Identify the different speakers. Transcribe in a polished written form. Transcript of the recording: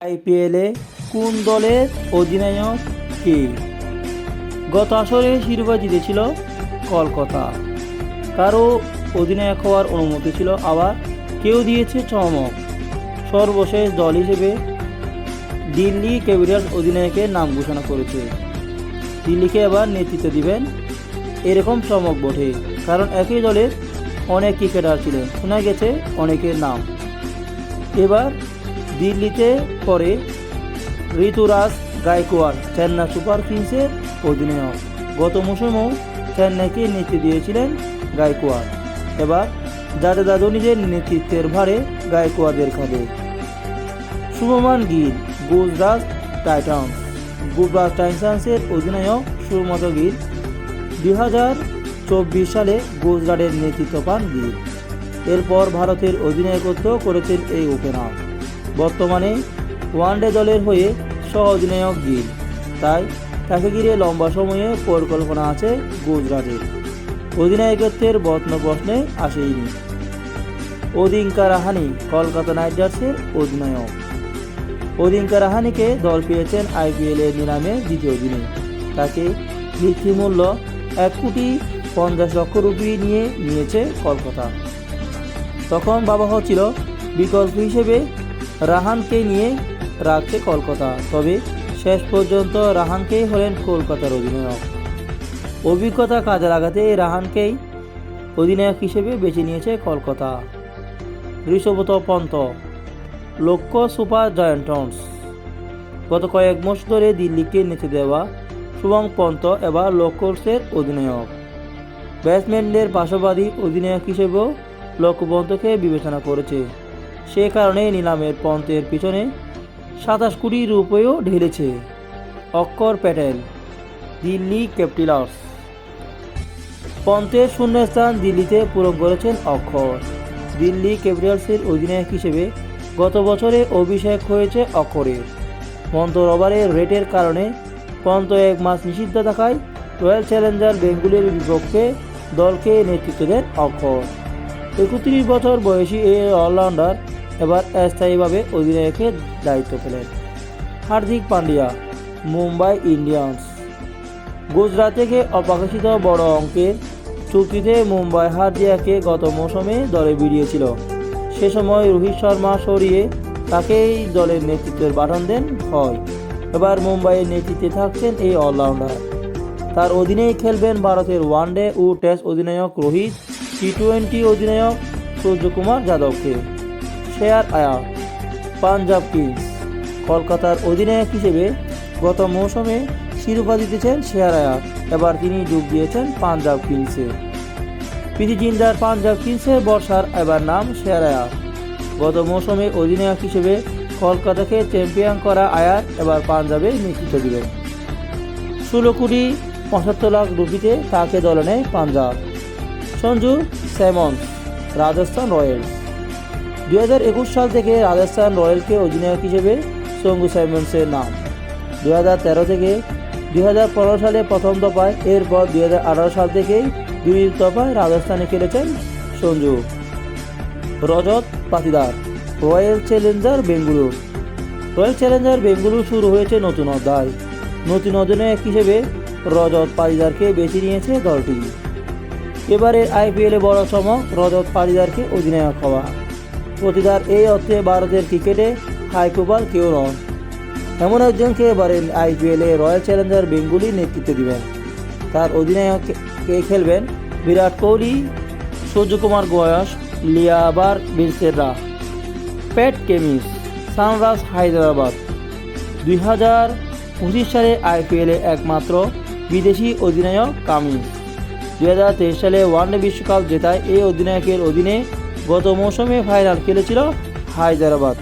Speaker 1: আইপিএলে কোন দলের অধিনায়ক কে? গত আসরে শিরোপা জিতেছিল কলকাতা। কারো অধিনায়ক হওয়ার অনুমতি ছিল, আবার কেউ দিয়েছে চমক। সর্বশেষ দল হিসেবে দিল্লি ক্যাপিটালস অধিনায়কের নাম ঘোষণা করেছে। দিল্লিকে এবার নেতৃত্ব দিবেন এরকম চমক বটে, কারণ একই দলের অনেক ক্রিকেটার ছিলেন, শোনা গেছে অনেকের নাম। এবার দিল্লিতে পরে ঋতুরাজ গায়কোয়াড় চেন্নাই সুপার কিংসের অধিনায়ক। গত মৌসুমেও চেন্নাইকে নেতৃত্ব দিয়েছিলেন গায়কোয়াড়। এবার জাদেজা ধোনিদের নেতৃত্বের ভারে গায়কোয়াড়ের খাবে। শুভমান গিল গুজরাট টাইটান্সের অধিনায়ক। শুভমান গিল 2024 সালে গুজরাটের নেতৃত্ব পান গিল। এরপর ভারতের অধিনায়কত্ব করেছেন এই ওপেনার। বর্তমানে ওয়ানডে দলের হয়ে সহ অধিনায়ক গিল, তাই তাকে ঘিরে লম্বা সময়ে পরিকল্পনা আছে গুজরাটের। অধিনায়কত্বের প্রশ্নে আসেনি। অজিঙ্কা রাহানে কলকাতা নাইট রাইডার্সের অধিনায়ক। অজিঙ্কা রাহানেকে দল পেয়েছেন আইপিএলের নিলামে দ্বিতীয় দিনে। তাকে ভিত্তি মূল্য 1,50,00,000 রুপি নিয়েছে কলকাতা। তখন ভাবা হচ্ছিল বিকল্প হিসেবে রাহানকে নিয়ে রাখছে কলকাতা, তবে শেষ পর্যন্ত রাহানকেই হলেন কলকাতার অধিনায়ক। অভিজ্ঞতা কাজে লাগাতে রাহানকেই অধিনায়ক হিসেবে বেছে নিয়েছে কলকাতা। ঋষভ পন্ত লক্ষ্য সুপার জায়ান্টস। গত কয়েক মাস ধরে দিল্লিকে নেচে দেওয়া শুভম পন্ত এবার লক্ষ্যের অধিনায়ক। ব্যাটসম্যানদের পাশাপাশি অধিনায়ক হিসেবেও লক্ষ্য পন্তকে বিবেচনা করেছে। সে কারণে নিলামের পন্তের পিছনে 27 কোটি রুপিও ঢেলেছে অক্ষর প্যাটেল দিল্লি ক্যাপিটালস। পন্তের শূন্যস্থান দিল্লিতে পূরণ করেছেন অক্ষর। দিল্লি ক্যাপিটালসের অধিনায়ক হিসেবে গত বছরে অভিষেক হয়েছে অক্ষরের। পন্ত ওভারের রেটের কারণে পন্ত 1 মাস নিষিদ্ধ থাকায় রয়্যাল চ্যালেঞ্জার বেঙ্গালুরুর বিপক্ষে দলকে নেতৃত্ব দেন অক্ষর। 31 বছর বয়সী এই অলরাউন্ডার এবার স্থায়ীভাবে অধিনায়কের দায়িত্ব পেলেন। হার্দিক পান্ডিয়া মুম্বাই ইন্ডিয়ান্স। গুজরাট থেকে অপ্রকাশিত বড় অঙ্কের চুক্তিতে মুম্বাই হার্দিককে গত মৌসুমে দলে ভিড়িয়েছিল। সে সময় রোহিত শর্মা সরিয়ে তাকেই দলের নেতৃত্বের বাটন দেন হয়। এবার মুম্বাইয়ের নেতৃত্বে থাকছেন এই অলরাউন্ডার। তার অধীনেই খেলবেন ভারতের ওয়ানডে ও টেস্ট অধিনায়ক রোহিত, টি-20 অধিনায়ক সূর্যকুমার যাদবকে। শ্রেয়াস আয়ার পাঞ্জাব কিংস। কলকাতার অধিনায়ক হিসেবে গত মৌসুমে শিরোপা জিতেছেন শ্রেয়াস আয়ার। এবার তিনি যোগ দিয়েছেন পাঞ্জাব কিংসে। প্রীতি জিন্দার পাঞ্জাব কিংসের বর্ষার এবার নাম শ্রেয়াস আয়ার। গত মৌসুমে অধিনায়ক হিসেবে কলকাতাকে চ্যাম্পিয়ন করা আয়ার এবার পাঞ্জাবে নেতৃত্ব দিবেন। 16,75,00,000 রুপিতে তাকে দলে নেয় পাঞ্জাব। সঞ্জু স্যামসন রাজস্থান রয়্যালস। 2021 সাল থেকে রাজস্থান রয়্যালসকে অধিনায়ক হিসেবে সঞ্জু স্যামসনের নাম। 2013 থেকে 2015 সালে প্রথম দফায়, এরপর 2018 সাল থেকেই 2 দফায় রাজস্থানে খেলেছেন Sanju. Rajat Patidar Royal Challengers Bengaluru. Royal Challengers Bengaluru শুরু হয়েছে নতুন অধ্যায়। নতুন অধিনায়ক হিসেবে রজত পাতিদারকে বেছে নিয়েছে দলটি। এবারে আইপিএলে বড় চমক রজত পাতিদারকে অধিনায়ক হওয়া। পাতিদার এই অর্থে ভারতের ক্রিকেটে হাই প্রোফাইল কেউ নন, এমন একজনকে এবারে আইপিএলে রয়্যাল চ্যালেঞ্জার বেঙ্গালুরু নেতৃত্ব দিবেন। তার অধিনায়ককে খেলবেন বিরাট কোহলি, সূর্যকুমার গয়াস, লিয়াবার বিনসেরা। Pat Cummins Sunrisers Hyderabad. 2025 সালে আইপিএলে একমাত্র বিদেশি অধিনায়ক কামিন্স। 2023 সালে ওয়ানডে বিশ্বকাপ জেতায় এই অধিনায়কের অধীনে গত মৌসুমে ফাইনাল খেলেছিল হায়দ্রাবাদ।